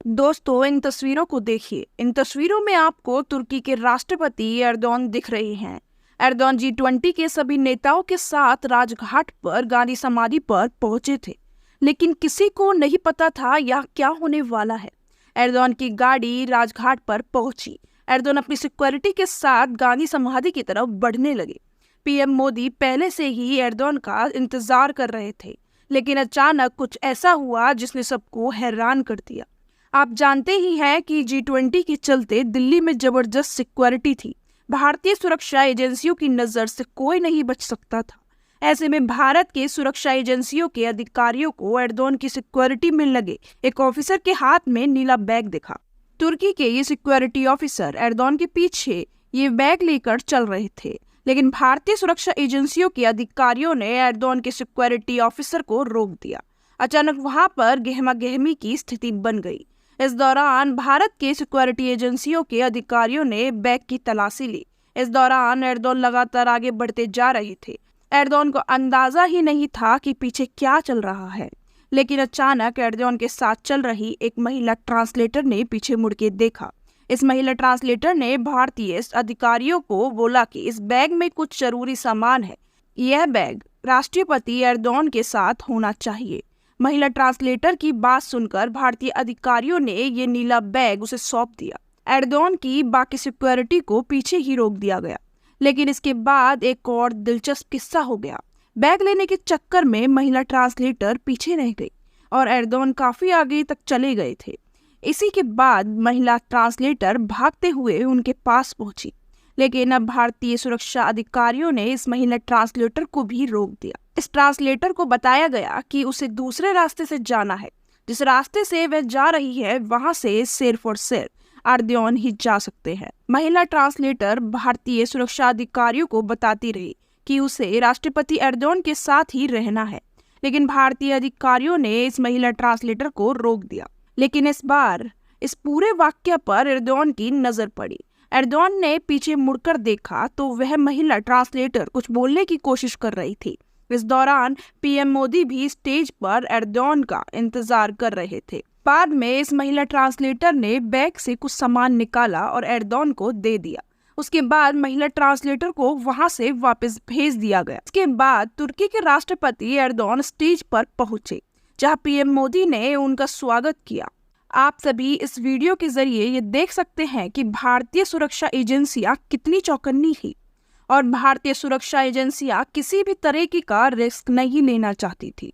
दोस्तों, इन तस्वीरों को देखिए। इन तस्वीरों में आपको तुर्की के राष्ट्रपति एर्दोगन दिख रहे हैं। एर्दोगन G20 के सभी नेताओं के साथ राजघाट पर गांधी समाधि पर पहुंचे थे, लेकिन किसी को नहीं पता था यह क्या होने वाला है। एर्दोगन की गाड़ी राजघाट पर पहुंची। एर्दोगन अपनी सिक्योरिटी के साथ गांधी समाधि की तरफ बढ़ने लगे। पीएम मोदी पहले से ही एर्दोगन का इंतजार कर रहे थे, लेकिन अचानक कुछ ऐसा हुआ जिसने सबको हैरान कर दिया। आप जानते ही हैं कि G20 के चलते दिल्ली में जबरदस्त सिक्योरिटी थी। भारतीय सुरक्षा एजेंसियों की नज़र से कोई नहीं बच सकता था। ऐसे में भारत के सुरक्षा एजेंसियों के अधिकारियों को एर्दोगन की सिक्योरिटी में लगे एक ऑफिसर के हाथ में नीला बैग दिखा। तुर्की के ये सिक्योरिटी ऑफिसर एर्दोगन के पीछे ये बैग लेकर चल रहे थे, लेकिन भारतीय सुरक्षा एजेंसियों के अधिकारियों ने एर्दोगन के सिक्योरिटी ऑफिसर को रोक दिया। अचानक वहां पर गहमा-गहमी की स्थिति बन गई। इस दौरान भारत के सिक्योरिटी एजेंसियों के अधिकारियों ने बैग की तलाशी ली। इस दौरान एर्दोगन लगातार आगे बढ़ते जा रहे थे। एर्दोगन को अंदाजा ही नहीं था कि पीछे क्या चल रहा है, लेकिन अचानक एर्दोगन के साथ चल रही एक महिला ट्रांसलेटर ने पीछे मुड़ के देखा। इस महिला ट्रांसलेटर ने भारतीय अधिकारियों को बोला कि इस बैग में कुछ जरूरी सामान है। यह बैग राष्ट्रपति एर्दोगन के साथ होना चाहिए। महिला ट्रांसलेटर की बात सुनकर भारतीय अधिकारियों ने ये नीला बैग उसे सौंप दिया। एर्दोगन की बाकी सिक्योरिटी को पीछे ही रोक दिया गया, लेकिन इसके बाद एक और दिलचस्प किस्सा हो गया। बैग लेने के चक्कर में महिला ट्रांसलेटर पीछे रह गई और एर्दोगन काफी आगे तक चले गए थे। इसी के बाद महिला ट्रांसलेटर भागते हुए उनके पास पहुंची, लेकिन अब भारतीय सुरक्षा अधिकारियों ने इस महिला ट्रांसलेटर को भी रोक दिया। इस ट्रांसलेटर को बताया गया कि उसे दूसरे रास्ते से जाना है। जिस रास्ते से वह जा रही है वहां से सिर्फ और सिर्फ एर्दोगन ही जा सकते हैं। महिला ट्रांसलेटर भारतीय सुरक्षा अधिकारियों को बताती रही कि उसे राष्ट्रपति एर्दोगन के साथ ही रहना है, लेकिन भारतीय अधिकारियों ने इस महिला ट्रांसलेटर को रोक दिया। लेकिन इस बार इस पूरे वाक्य पर एर्दोगन की नजर पड़ी। एर्दोगन ने पीछे मुड़कर देखा तो वह महिला ट्रांसलेटर कुछ बोलने की कोशिश कर रही थी। इस दौरान पीएम मोदी भी स्टेज पर एर्दोगन का इंतजार कर रहे थे। बाद में इस महिला ट्रांसलेटर ने बैग से कुछ सामान निकाला और एर्दोगन को दे दिया। उसके बाद महिला ट्रांसलेटर को वहां से वापस भेज दिया गया। इसके बाद तुर्की के राष्ट्रपति एर्दोगन स्टेज पर पहुंचे, जहां पीएम मोदी ने उनका स्वागत किया। आप सभी इस वीडियो के जरिए ये देख सकते हैं कि भारतीय सुरक्षा एजेंसियां कितनी चौकन्नी थी और भारतीय सुरक्षा एजेंसियां किसी भी तरह का रिस्क नहीं लेना चाहती थी।